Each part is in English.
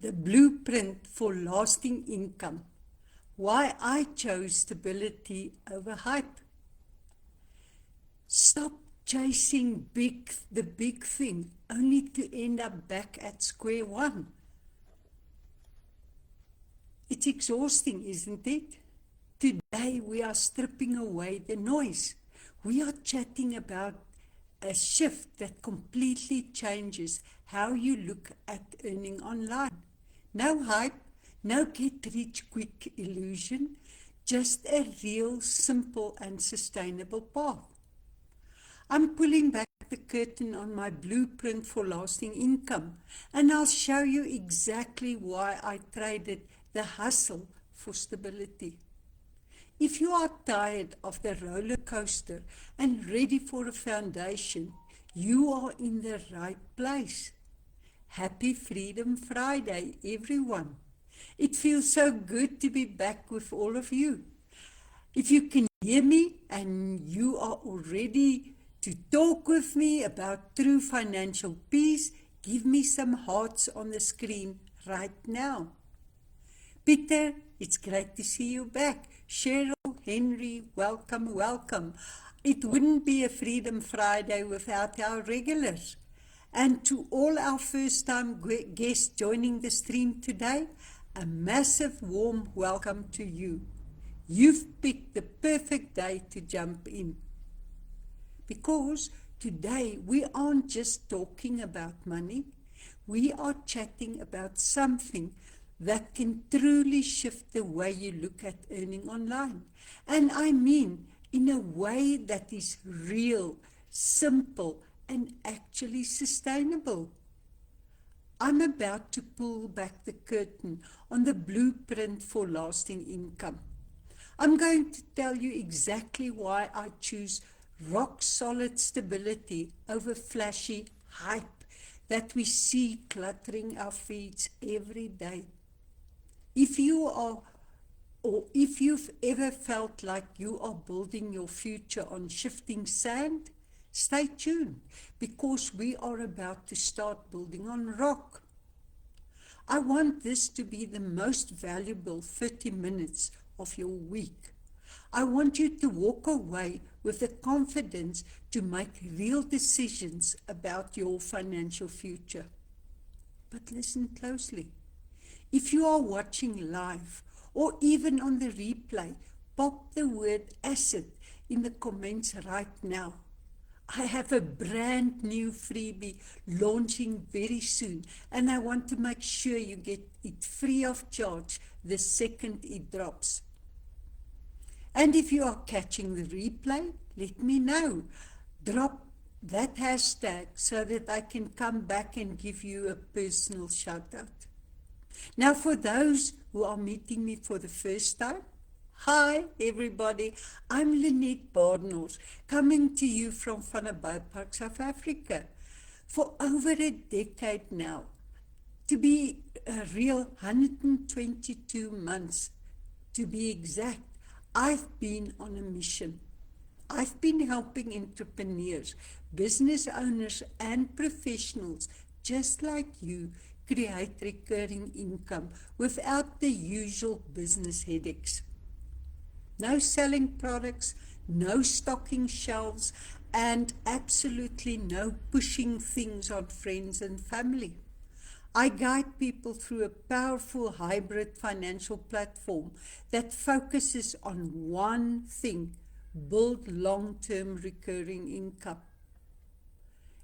The blueprint for lasting income. Why I chose stability over hype. Stop chasing the big thing, only to end up back at square one. It's exhausting, isn't it? Today we are stripping away the noise. We are chatting about a shift that completely changes how you look at earning online. No hype, no get-rich-quick illusion, just a real, simple and sustainable path. I'm pulling back the curtain on my blueprint for lasting income, and I'll show you exactly why I traded the hustle for stability. If you are tired of the roller coaster and ready for a foundation, you are in the right place. Happy Freedom Friday, everyone. It feels so good to be back with all of you. If you can hear me and you are all ready to talk with me about true financial peace, give me some hearts on the screen right now. Peter, it's great to see you back. Cheryl, Henry, welcome, welcome. It wouldn't be a Freedom Friday without our regulars. And to all our first-time guests joining the stream today, a massive warm welcome to you. You've picked the perfect day to jump in. Because today we aren't just talking about money, we are chatting about something that can truly shift the way you look at earning online. And I mean in a way that is real, simple, and actually sustainable. I'm about to pull back the curtain on the blueprint for lasting income. I'm going to tell you exactly why I choose rock-solid stability over flashy hype that we see cluttering our feeds every day. If you've ever felt like you are building your future on shifting sand, stay tuned, because we are about to start building on rock. I want this to be the most valuable 30 minutes of your week. I want you to walk away with the confidence to make real decisions about your financial future. But listen closely. If you are watching live or even on the replay, pop the word asset in the comments right now. I have a brand new freebie launching very soon, and I want to make sure you get it free of charge the second it drops. And if you are catching the replay, let me know. Drop that hashtag so that I can come back and give you a personal shout out. Now, for those who are meeting me for the first time, hi everybody, I'm Lynette Badenhorst, coming to you from Vanderbijlpark, South Africa. For over a decade now, to be a real 122 months to be exact, I've been on a mission. I've been helping entrepreneurs, business owners and professionals just like you create recurring income without the usual business headaches. No selling products, no stocking shelves, and absolutely no pushing things on friends and family. I guide people through a powerful hybrid financial platform that focuses on one thing: build long-term recurring income.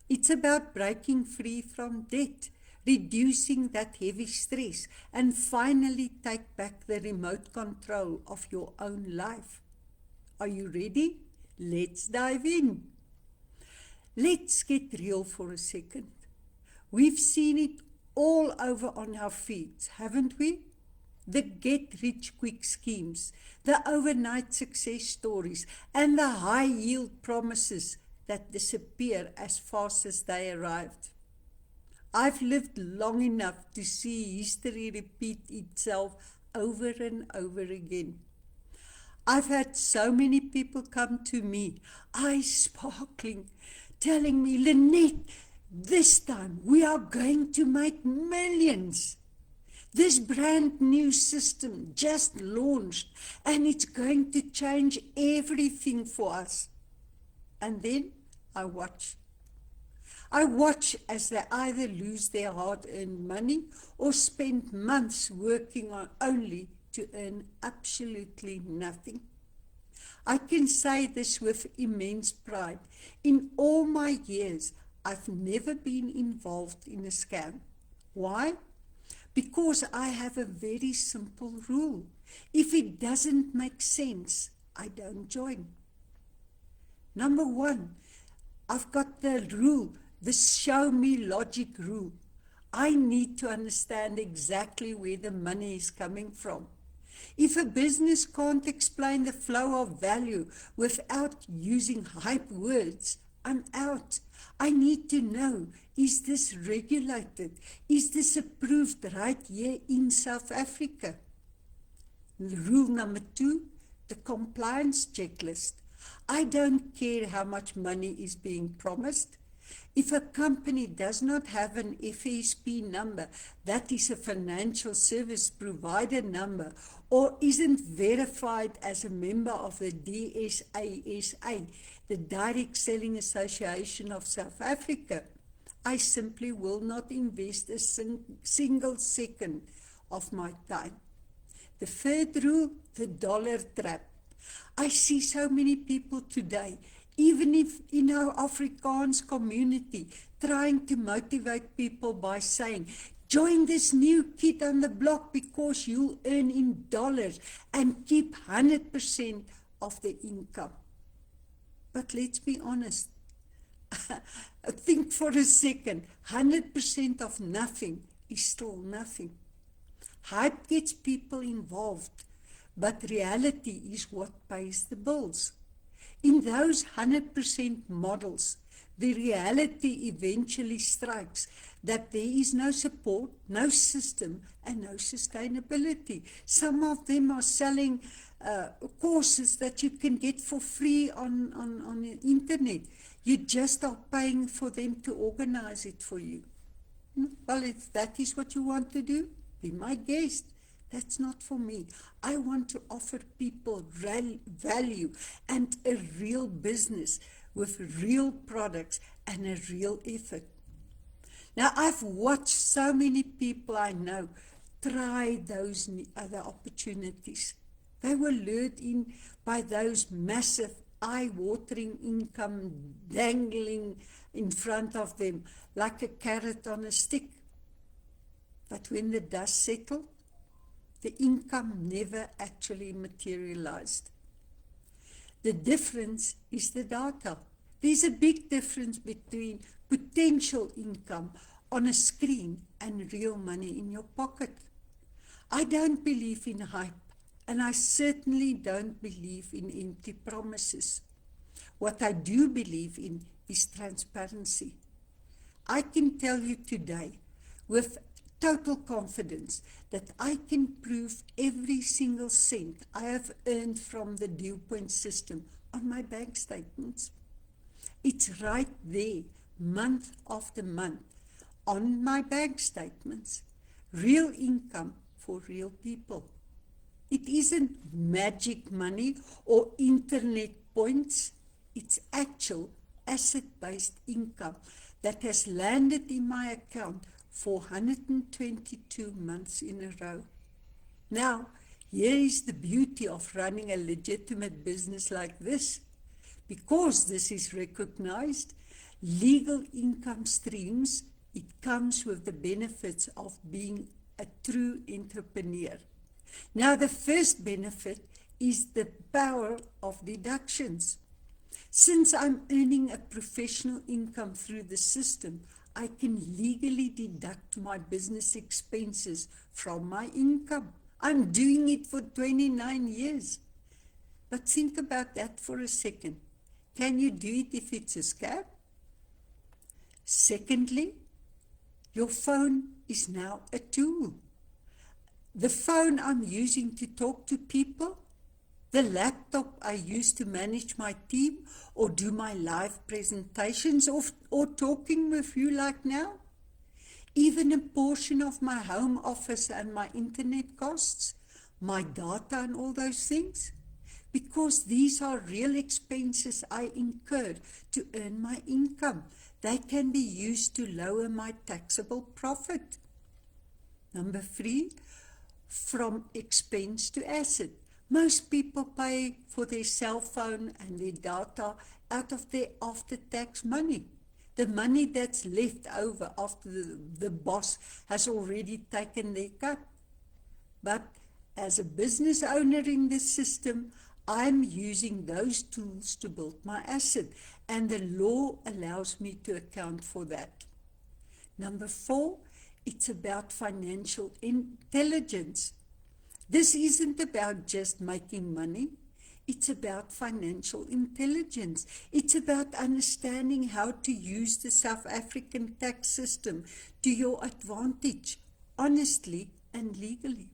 It's about breaking free from debt, reducing that heavy stress, and finally take back the remote control of your own life. Are you ready? Let's dive in. Let's get real for a second. We've seen it all over on our feeds, haven't we? The get-rich-quick schemes, the overnight success stories, and the high-yield promises that disappear as fast as they arrived. I've lived long enough to see history repeat itself over and over again. I've had so many people come to me, eyes sparkling, telling me, Lynette, this time we are going to make millions. This brand new system just launched and it's going to change everything for us. And then I watch. I watch as they either lose their hard-earned money or spend months working on only to earn absolutely nothing. I can say this with immense pride. In all my years, I've never been involved in a scam. Why? Because I have a very simple rule. If it doesn't make sense, I don't join. Number one, I've got the rule, the show me logic rule. I need to understand exactly where the money is coming from. If a business can't explain the flow of value without using hype words, I'm out. I need to know, is this regulated? Is this approved right here in South Africa? Rule number two, the compliance checklist. I don't care how much money is being promised. If a company does not have an FSP number, that is a financial service provider number, or isn't verified as a member of the DSASA, the Direct Selling Association of South Africa, I simply will not invest a single second of my time. The third rule, the dollar trap. I see so many people today, even if in our Afrikaans community, trying to motivate people by saying, join this new kid on the block because you'll earn in dollars and keep 100% of the income. But let's be honest. Think for a second. 100% of nothing is still nothing. Hype gets people involved, but reality is what pays the bills. In those 100% models, the reality eventually strikes that there is no support, no system, and no sustainability. Some of them are selling courses that you can get for free on the internet. You just are paying for them to organize it for you. Well, if that is what you want to do, be my guest. That's not for me. I want to offer people value and a real business with real products and a real effort. Now, I've watched so many people I know try those other opportunities. They were lured in by those massive, eye-watering income dangling in front of them like a carrot on a stick. But when the dust settled, the income never actually materialized. The difference is the data. There's a big difference between potential income on a screen and real money in your pocket. I don't believe in hype, and I certainly don't believe in empty promises. What I do believe in is transparency. I can tell you today, with total confidence, that I can prove every single cent I have earned from the Dew Point system on my bank statements. It's right there, month after month, on my bank statements. Real income for real people. It isn't magic money or internet points. It's actual asset-based income that has landed in my account for 122 months in a row. Now, here is the beauty of running a legitimate business like this. Because this is recognized, legal income streams, it comes with the benefits of being a true entrepreneur. Now, the first benefit is the power of deductions. Since I'm earning a professional income through the system, I can legally deduct my business expenses from my income. I'm doing it for 29 years. But think about that for a second. Can you do it if it's a scam? Secondly, your phone is now a tool. The phone I'm using to talk to people, the laptop I use to manage my team or do my live presentations or talking with you like now, even a portion of my home office and my internet costs, my data and all those things, because these are real expenses I incur to earn my income. They can be used to lower my taxable profit. Number 3, from expense to asset. Most people pay for their cell phone and their data out of their after-tax money. The money that's left over after the boss has already taken their cut. But as a business owner in this system, I'm using those tools to build my asset, and the law allows me to account for that. Number 4, it's about financial intelligence. This isn't about just making money. It's about financial intelligence. It's about understanding how to use the South African tax system to your advantage, honestly and legally.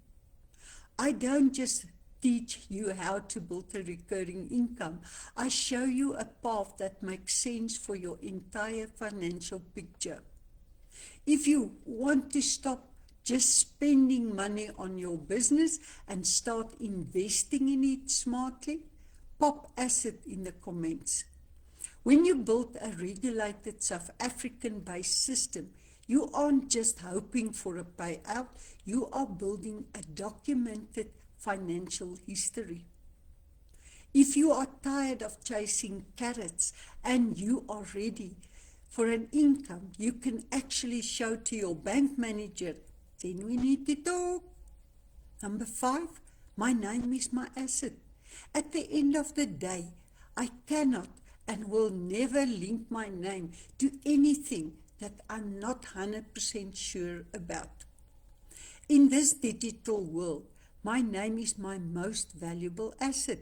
I don't just teach you how to build a recurring income. I show you a path that makes sense for your entire financial picture. If you want to stop just spending money on your business and start investing in it smartly, pop asset in the comments. When you build a regulated South African-based system, you aren't just hoping for a payout, you are building a documented financial history. If you are tired of chasing carrots and you are ready for an income you can actually show to your bank manager, then we need to talk. Number 5, my name is my asset. At the end of the day, I cannot and will never link my name to anything that I'm not 100% sure about. In this digital world, my name is my most valuable asset,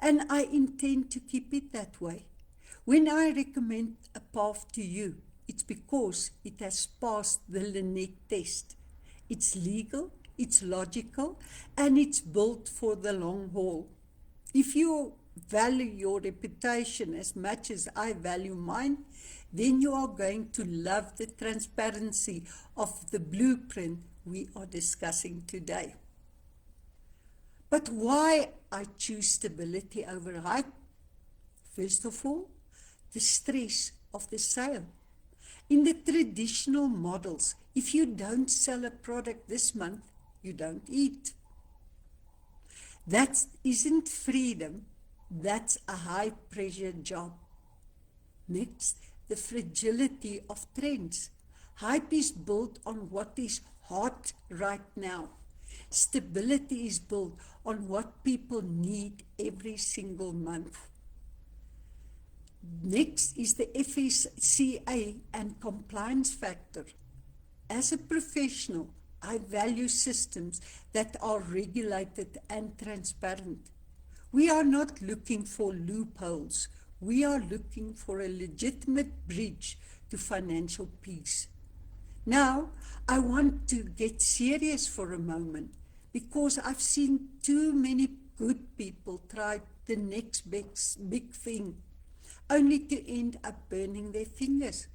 and I intend to keep it that way. When I recommend a path to you, it's because it has passed the Lynette test. It's legal, it's logical, and it's built for the long haul. If you value your reputation as much as I value mine, then you are going to love the transparency of the blueprint we are discussing today. But why I choose stability over hype? First of all, the stress of the sale. In the traditional models, if you don't sell a product this month, you don't eat. That isn't freedom, that's a high-pressure job. Next, the fragility of trends. Hype is built on what is hot right now. Stability is built on what people need every single month. Next is the FSCA and compliance factor. As a professional, I value systems that are regulated and transparent. We are not looking for loopholes. We are looking for a legitimate bridge to financial peace. Now, I want to get serious for a moment because I've seen too many good people try the next big thing, only to end up burning their fingers.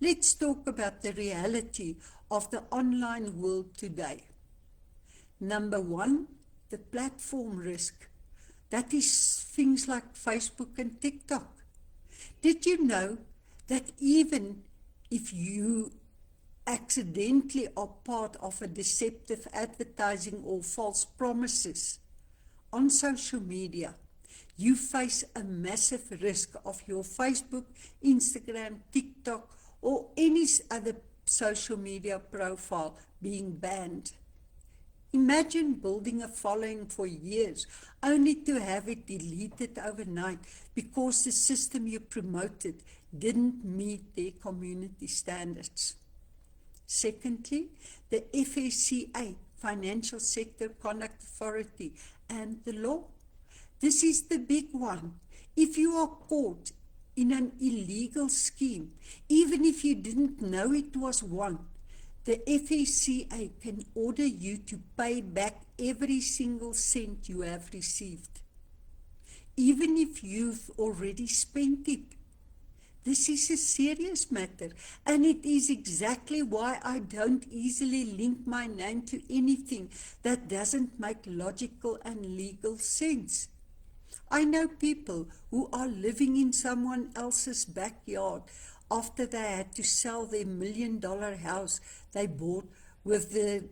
Let's talk about the reality of the online world today. Number 1, the platform risk. That is things like Facebook and TikTok. Did you know that even if you accidentally are part of a deceptive advertising or false promises on social media, you face a massive risk of your Facebook, Instagram, TikTok, or any other social media profile being banned? Imagine building a following for years only to have it deleted overnight because the system you promoted didn't meet their community standards. Secondly, the FSCA, Financial Sector Conduct Authority, and the law. This is the big one. If you are caught in an illegal scheme, even if you didn't know it was one, the FSCA can order you to pay back every single cent you have received, even if you've already spent it. This is a serious matter, and it is exactly why I don't easily link my name to anything that doesn't make logical and legal sense. I know people who are living in someone else's backyard after they had to sell their $1 million house they bought with the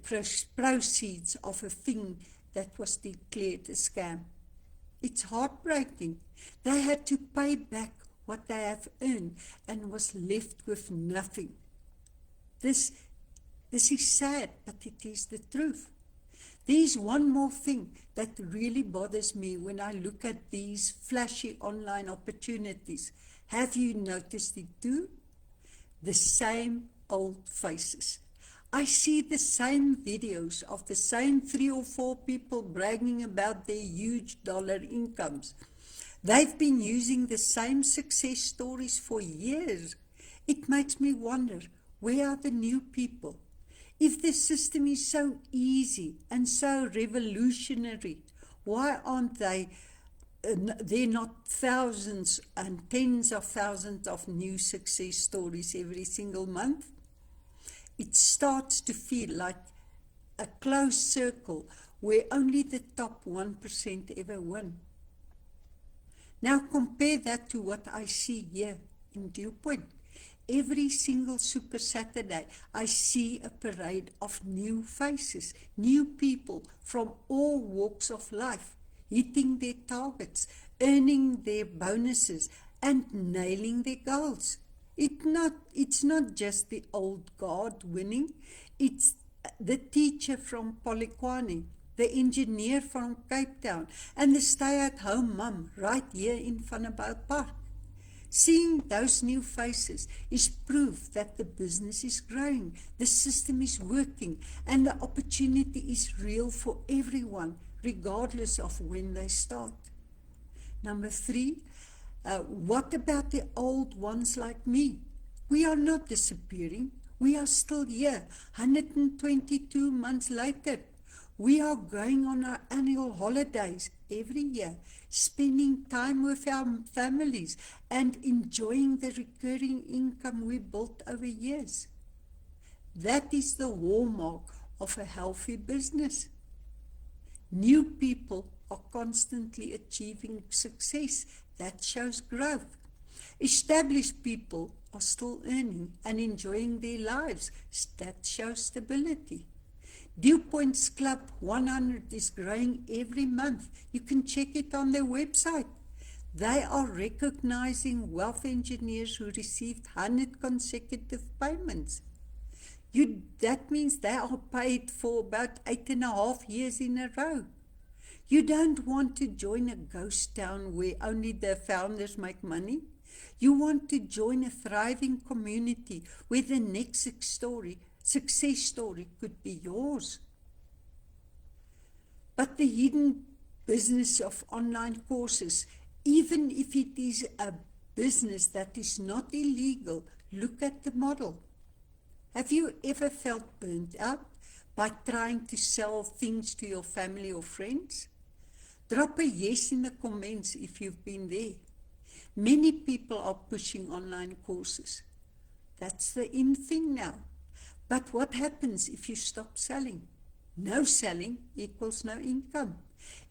proceeds of a thing that was declared a scam. It's heartbreaking. They had to pay back what they have earned and was left with nothing. This is sad, but it is the truth. There's one more thing that really bothers me when I look at these flashy online opportunities. Have you noticed it too? The same old faces. I see the same videos of the same 3 or 4 people bragging about their huge dollar incomes. They've been using the same success stories for years. It makes me wonder, where are the new people? If the system is so easy and so revolutionary, why aren't there not thousands and tens of thousands of new success stories every single month? It starts to feel like a closed circle where only the top 1% ever win. Now compare that to what I see here in Dew Point. Every single Super Saturday, I see a parade of new faces, new people from all walks of life, hitting their targets, earning their bonuses, and nailing their goals. It's not just the old guard winning, it's the teacher from Polokwane, the engineer from Cape Town, and the stay-at-home mum right here in Vanderbijl Park. Seeing those new faces is proof that the business is growing, the system is working, and the opportunity is real for everyone, regardless of when they start. Number 3, what about the old ones like me? We are not disappearing. We are still here, 122 months later. We are going on our annual holidays every year, spending time with our families and enjoying the recurring income we built over years. That is the hallmark of a healthy business. New people are constantly achieving success. That shows growth. Established people are still earning and enjoying their lives. That shows stability. Dew Point's Club 100 is growing every month. You can check it on their website. They are recognizing wealth engineers who received 100 consecutive payments. That means they are paid for about 8.5 years in a row. You don't want to join a ghost town where only the founders make money. You want to join a thriving community where the next success story could be yours. But the hidden business of online courses, even if it is a business that is not illegal, look at the model. Have you ever felt burnt out by trying to sell things to your family or friends? Drop a yes in the comments if you've been there. Many people are pushing online courses. That's the in thing now. But what happens if you stop selling? No selling equals no income.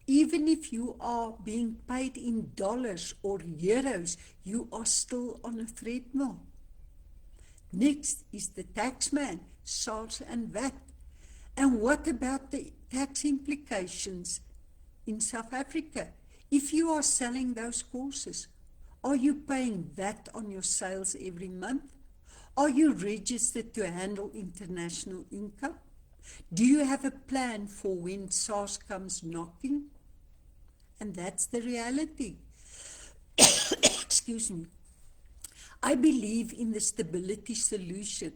Even if you are being paid in dollars or euros, you are still on a treadmill. Next is the taxman, SARS and VAT. And what about the tax implications in South Africa? If you are selling those courses, are you paying VAT on your sales every month? Are you registered to handle international income? Do you have a plan for when SARS comes knocking? And that's the reality. Excuse me. I believe in the stability solution.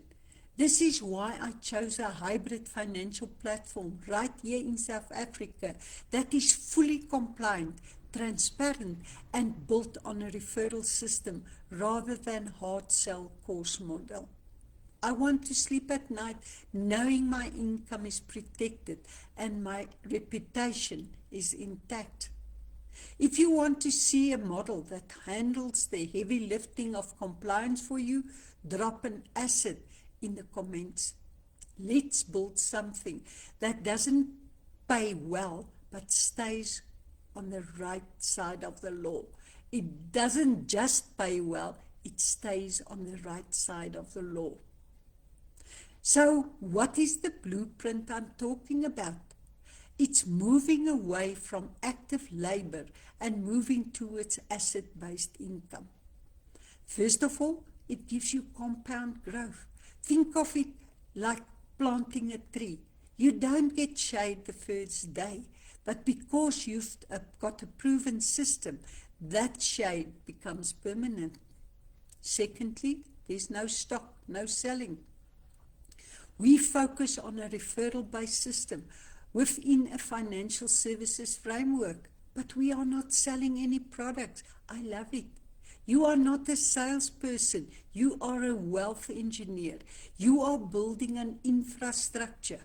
This is why I chose a hybrid financial platform right here in South Africa that is fully compliant, transparent, and built on a referral system rather than hard sell course model. I want to sleep at night knowing my income is protected and my reputation is intact. If you want to see a model that handles the heavy lifting of compliance for you, drop an asset in the comments. Let's build something that doesn't pay well but stays on the right side of the law. It doesn't just pay well, it stays on the right side of the law. So, what is the blueprint I'm talking about? It's moving away from active labor and moving towards asset-based income. First of all, it gives you compound growth. Think of it like planting a tree. You don't get shade the first day, but because you've got a proven system, that shade becomes permanent. Secondly, there's no stock, no selling. We focus on a referral-based system within a financial services framework, but we are not selling any products. I love it. You are not a salesperson. You are a wealth engineer. You are building an infrastructure.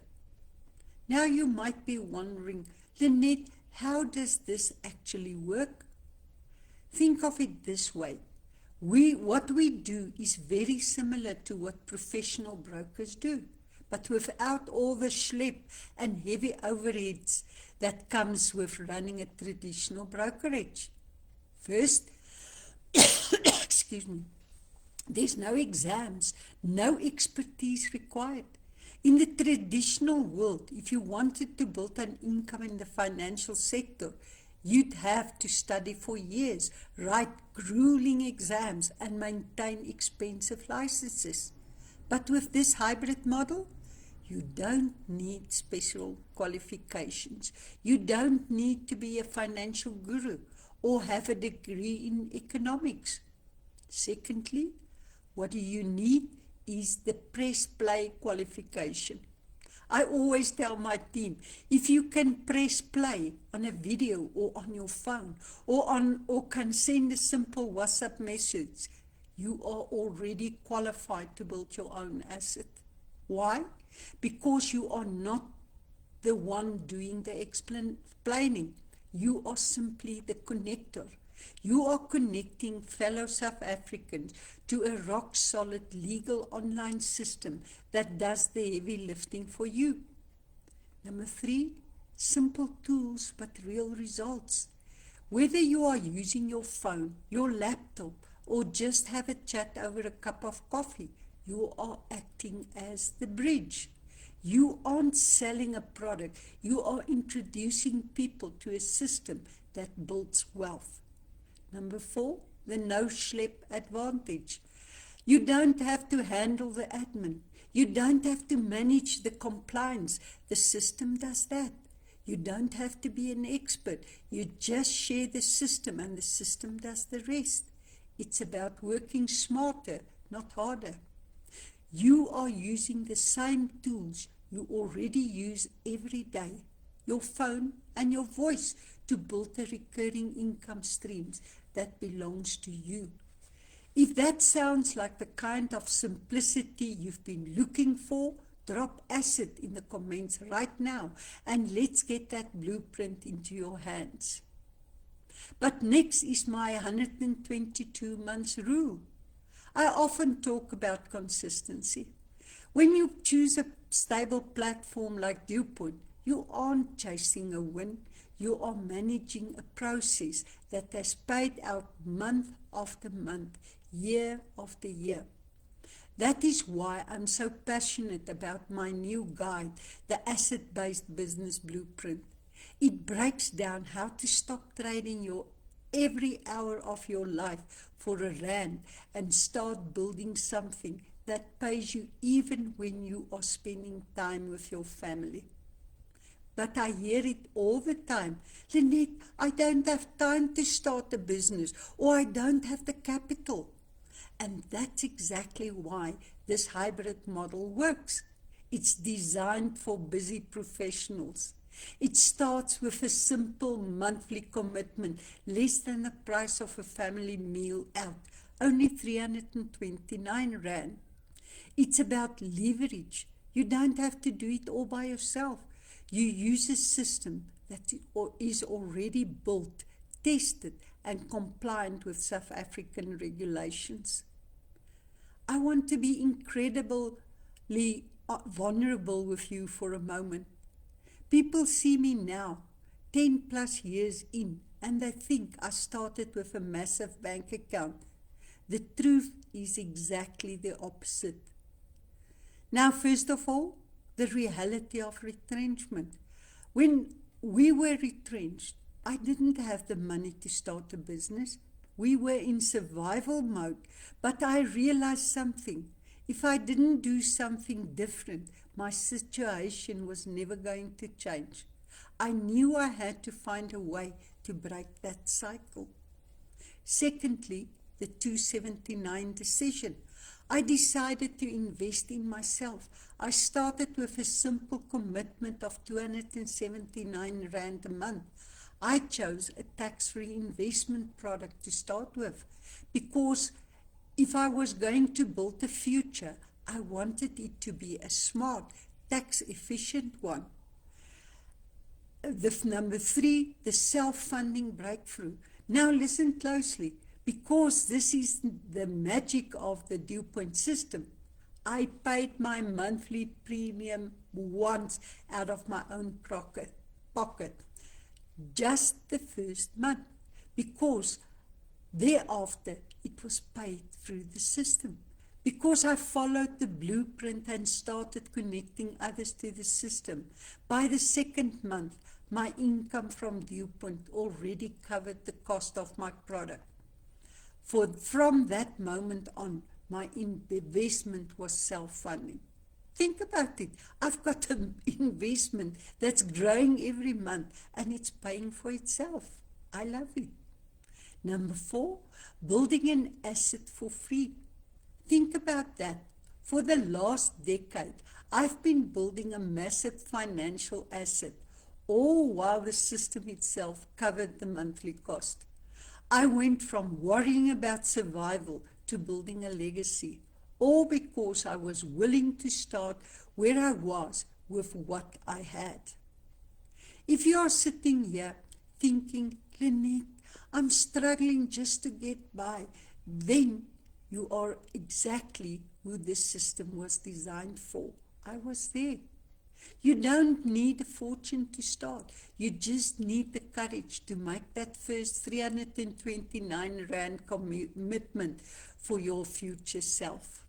Now you might be wondering, Lynette, how does this actually work? Think of it this way. What we do is very similar to what professional brokers do, but without all the schlep and heavy overheads that comes with running a traditional brokerage. First, excuse me, there's no exams, no expertise required. In the traditional world, if you wanted to build an income in the financial sector, you'd have to study for years, write grueling exams, and maintain expensive licenses. But with this hybrid model, you don't need special qualifications. You don't need to be a financial guru or have a degree in economics. Secondly, what do you need is the press play qualification. I always tell my team, if you can press play on a video or on your phone or can send a simple WhatsApp message, you are already qualified to build your own asset. Why? Because you are not the one doing the explaining. You are simply the connector. You are connecting fellow South Africans to a rock-solid legal online system that does the heavy lifting for you. Number 3, simple tools but real results. Whether you are using your phone, your laptop, or just have a chat over a cup of coffee, you are acting as the bridge. You aren't selling a product. You are introducing people to a system that builds wealth. Number 4, the no-schlep advantage. You don't have to handle the admin. You don't have to manage the compliance. The system does that. You don't have to be an expert. You just share the system and the system does the rest. It's about working smarter, not harder. You are using the same tools you already use every day, your phone and your voice, to build the recurring income streams that belongs to you. If that sounds like the kind of simplicity you've been looking for, drop asset in the comments right now and let's get that blueprint into your hands. But next is my 122 months rule. I often talk about consistency. When you choose a stable platform like DuPont, you aren't chasing a win. You are managing a process that has paid out month after month, year after year. That is why I'm so passionate about my new guide, the Asset-Based Business Blueprint. It breaks down how to stop trading every hour of your life for a rand and start building something that pays you even when you are spending time with your family. But I hear it all the time. Lynette, I don't have time to start a business, or I don't have the capital. And that's exactly why this hybrid model works. It's designed for busy professionals. It starts with a simple monthly commitment, less than the price of a family meal out, only 329 Rand. It's about leverage. You don't have to do it all by yourself. You use a system that is already built, tested and compliant with South African regulations. I want to be incredibly vulnerable with you for a moment. People see me now, 10 plus years in, and they think I started with a massive bank account. The truth is exactly the opposite. Now, first of all, the reality of retrenchment. When we were retrenched, I didn't have the money to start a business. We were in survival mode, but I realized something. If I didn't do something different, my situation was never going to change. I knew I had to find a way to break that cycle. Secondly, the 279 decision. I decided to invest in myself. I started with a simple commitment of 279 Rand a month. I chose a tax-free investment product to start with because if I was going to build a future, I wanted it to be a smart, tax-efficient one. Number 3, the self-funding breakthrough. Now listen closely, because this is the magic of the Dew Point system. I paid my monthly premium once out of my own pocket, just the first month, because thereafter it was paid through the system. Because I followed the blueprint and started connecting others to the system. By the second month, my income from Dew Point already covered the cost of my product. From that moment on, my investment was self-funding. Think about it. I've got an investment that's growing every month and it's paying for itself. I love it. Number 4, building an asset for free. Think about that. For the last decade, I've been building a massive financial asset, all while the system itself covered the monthly cost. I went from worrying about survival to building a legacy, all because I was willing to start where I was with what I had. If you are sitting here thinking, Lynette, I'm struggling just to get by, then you are exactly who this system was designed for. I was there. You don't need a fortune to start. You just need the courage to make that first 329 Rand commitment for your future self.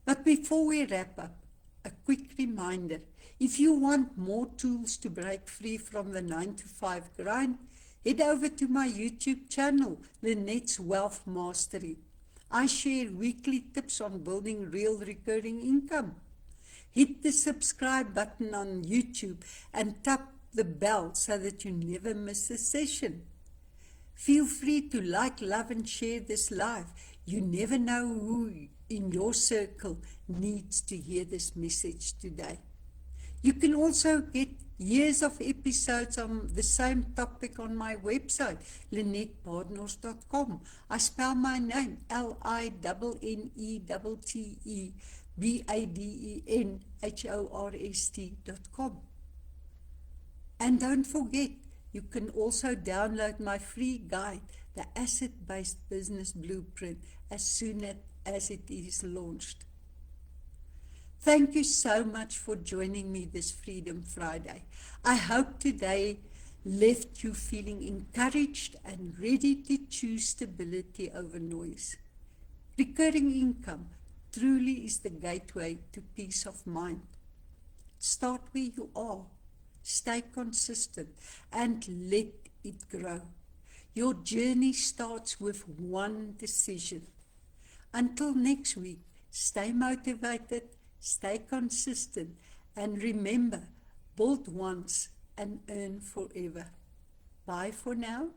But before we wrap up, a quick reminder. If you want more tools to break free from the 9-to-5 grind, head over to my YouTube channel, Lynette's Wealth Mastery. I share weekly tips on building real recurring income. Hit the subscribe button on YouTube and tap the bell so that you never miss a session. Feel free to like, love and share this live. You never know who in your circle needs to hear this message today. You can also get years of episodes on the same topic on my website, LynetteBadenhorst.com. I spell my name LINNETTEBADENHORST.com. And don't forget, you can also download my free guide, the Asset-Based Business Blueprint, as soon as it is launched. Thank you so much for joining me this Freedom Friday. I hope today left you feeling encouraged and ready to choose stability over noise. Recurring income truly is the gateway to peace of mind. Start where you are, stay consistent, and let it grow. Your journey starts with one decision. Until next week, stay motivated, stay consistent, and remember, build once and earn forever. Bye for now.